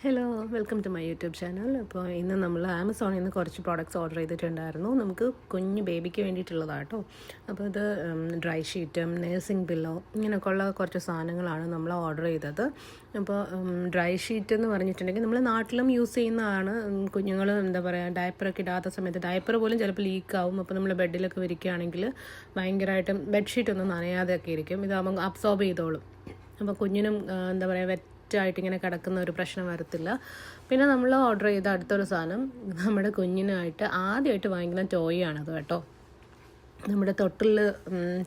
Hello welcome to my YouTube channel. അപ്പോൾ ഇന്ന് നമ്മൾ ആമസോണിൽ നിന്ന് കുറച്ച് പ്രോഡക്റ്റ്സ് ഓർഡർ ചെയ്തിട്ടുണ്ടായിരുന്നു. നമുക്ക് കുഞ്ഞ് ബേബിക്ക് വേണ്ടിയിട്ടുള്ളതാണ് കേട്ടോ. അപ്പോൾ ഇത് ഡ്രൈ ഷീറ്റും നേഴ്സിംഗ് പില്ലോ ഇങ്ങനെയൊക്കെ ഉള്ള കുറച്ച് സാധനങ്ങളാണ് നമ്മൾ ഓർഡർ ചെയ്തത്. അപ്പോൾ ഡ്രൈ ഷീറ്റ് എന്ന് പറഞ്ഞിട്ടുണ്ടെങ്കിൽ നമ്മൾ നാട്ടിലും യൂസ് ചെയ്യുന്നതാണ്. കുഞ്ഞുങ്ങൾ എന്താ പറയുക, ഡയപ്പറൊക്കെ ഇടാത്ത സമയത്ത് ഡയപ്പർ പോലും ചിലപ്പോൾ ലീക്കാവും. അപ്പോൾ നമ്മൾ ബെഡിലൊക്കെ വിരിക്കുകയാണെങ്കിൽ ഭയങ്കരമായിട്ടും ബെഡ്ഷീറ്റൊന്നും നനയാതെയൊക്കെ ഇരിക്കും. ഇതാകുമ്പോൾ അബ്സോർബ് ചെയ്തോളും. അപ്പോൾ കുഞ്ഞിനും എന്താ പറയുക ആയിട്ട് ഇങ്ങനെ കിടക്കുന്ന ഒരു പ്രശ്നം വരത്തില്ല. പിന്നെ നമ്മൾ ഓർഡർ ചെയ്ത അടുത്തൊരു സാധനം നമ്മുടെ കുഞ്ഞിനായിട്ട് ആദ്യമായിട്ട് വാങ്ങിക്കുന്ന ടോയാണത് കേട്ടോ. നമ്മുടെ തൊട്ടിൽ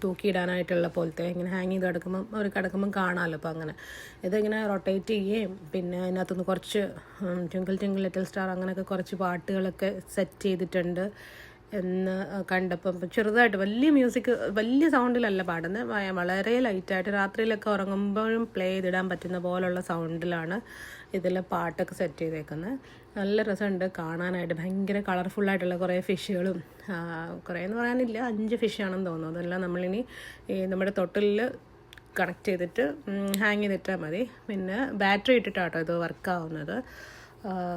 തൂക്കിയിടാനായിട്ടുള്ള പോലത്തെ ഇങ്ങനെ ഹാങ് ചെയ്ത് കിടക്കുമ്പം കാണാമല്ലോ. അപ്പോൾ അങ്ങനെ ഇതിങ്ങനെ റൊട്ടേറ്റ് ചെയ്യുകയും പിന്നെ അതിനകത്തുനിന്ന് കുറച്ച് ട്വിങ്കിൾ ട്വിങ്കിൾ ലിറ്റിൽ സ്റ്റാർ അങ്ങനെയൊക്കെ കുറച്ച് പാട്ടുകളൊക്കെ സെറ്റ് ചെയ്തിട്ടുണ്ട് എന്ന് കണ്ടപ്പം ചെറുതായിട്ട് വലിയ സൗണ്ടിലല്ല പാടുന്നത്, വളരെ ലൈറ്റായിട്ട് രാത്രിയിലൊക്കെ ഉറങ്ങുമ്പോഴും പ്ലേ ചെയ്തിടാൻ പറ്റുന്ന പോലുള്ള സൗണ്ടിലാണ് ഇതിൽ പാട്ടൊക്കെ സെറ്റ് ചെയ്തേക്കുന്നത്. നല്ല രസമുണ്ട് കാണാനായിട്ട്. ഭയങ്കര കളർഫുള്ളായിട്ടുള്ള കുറേ ഫിഷുകളും, കുറേ എന്ന് പറയാനില്ല, 5 ഫിഷാണെന്ന് തോന്നുന്നു. അതെല്ലാം നമ്മളിനി നമ്മുടെ തൊട്ടിലിൽ കണക്ട് ചെയ്തിട്ട് ഹാങ് ചെയ്തിട്ടാൽ മതി. പിന്നെ ബാറ്ററി ഇട്ടിട്ടാട്ടോ ഇത് വർക്കാവുന്നത്.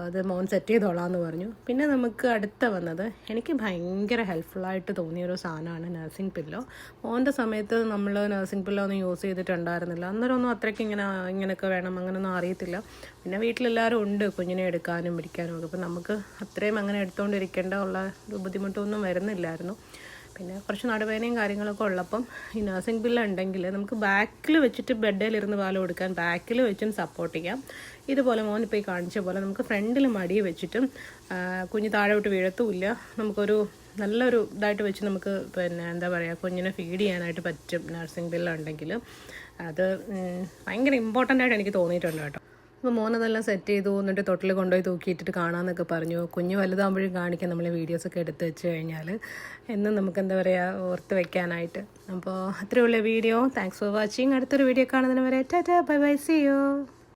അത് മോൻ സെറ്റ് ചെയ്തോളാമെന്ന് പറഞ്ഞു. പിന്നെ നമുക്ക് അടുത്ത വന്നത് എനിക്ക് ഭയങ്കര ഹെൽപ്ഫുള്ളായിട്ട് തോന്നിയൊരു സാധനമാണ് നഴ്സിംഗ് പില്ലോ. മോൻ്റെ സമയത്ത് നമ്മൾ നഴ്സിംഗ് പില്ലോ ഒന്നും യൂസ് ചെയ്തിട്ടുണ്ടായിരുന്നില്ല. അന്നേരമൊന്നും അത്രയ്ക്ക് ഇങ്ങനെയൊക്കെ വേണം അങ്ങനെയൊന്നും അറിയത്തില്ല. പിന്നെ വീട്ടിലെല്ലാവരും ഉണ്ട് കുഞ്ഞിനെ എടുക്കാനും പിടിക്കാനും ഒക്കെ. അപ്പോൾ നമുക്ക് അത്രയും അങ്ങനെ എടുത്തുകൊണ്ടിരിക്കേണ്ട ഉള്ള ബുദ്ധിമുട്ടൊന്നും വരുന്നില്ലായിരുന്നു. പിന്നെ കുറച്ച് നടുവേദനയും കാര്യങ്ങളൊക്കെ ഉള്ളപ്പം ഈ നഴ്സിംഗ് പില്ലോ ഉണ്ടെങ്കിൽ നമുക്ക് ബാക്കിൽ വെച്ചിട്ട് ബെഡിലിരുന്ന് പാൽ കൊടുക്കാൻ ബാക്കിൽ വെച്ചും സപ്പോർട്ട് ചെയ്യാം. ഇതുപോലെ മോൻ ഇപ്പോൾ ഈ കാണിച്ച പോലെ നമുക്ക് ഫ്രണ്ടിൽ മടി വെച്ചിട്ടും കുഞ്ഞ് താഴോട്ട് വീഴത്തുമില്ല. നമുക്കൊരു നല്ലൊരു ഇതായിട്ട് വെച്ച് നമുക്ക് പിന്നെ എന്താ പറയുക, കുഞ്ഞിനെ ഫീഡ് ചെയ്യാനായിട്ട് പറ്റും നഴ്സിംഗ് പില്ലോ ഉണ്ടെങ്കിൽ. അത് ഭയങ്കര ഇമ്പോർട്ടൻ്റ് ആയിട്ട് എനിക്ക് തോന്നിയിട്ടുണ്ട് കേട്ടോ. അപ്പോൾ മോനതെല്ലാം സെറ്റ് ചെയ്തു, എന്നിട്ട് തൊട്ടിൽ കൊണ്ടുപോയി തൂക്കിയിട്ടിട്ട് കാണാമെന്നൊക്കെ പറഞ്ഞു. കുഞ്ഞ് വലുതാകുമ്പോഴും കാണിക്കാം നമ്മൾ വീഡിയോസൊക്കെ എടുത്ത് വെച്ച് കഴിഞ്ഞാൽ എന്നും നമുക്ക് എന്താ പറയുക ഓർത്ത് വെക്കാനായിട്ട്. അപ്പോൾ അത്രയുള്ള വീഡിയോ. Thanks for watching. അടുത്തൊരു വീഡിയോ കാണുന്നതിന് വരെ tata bye bye, see U.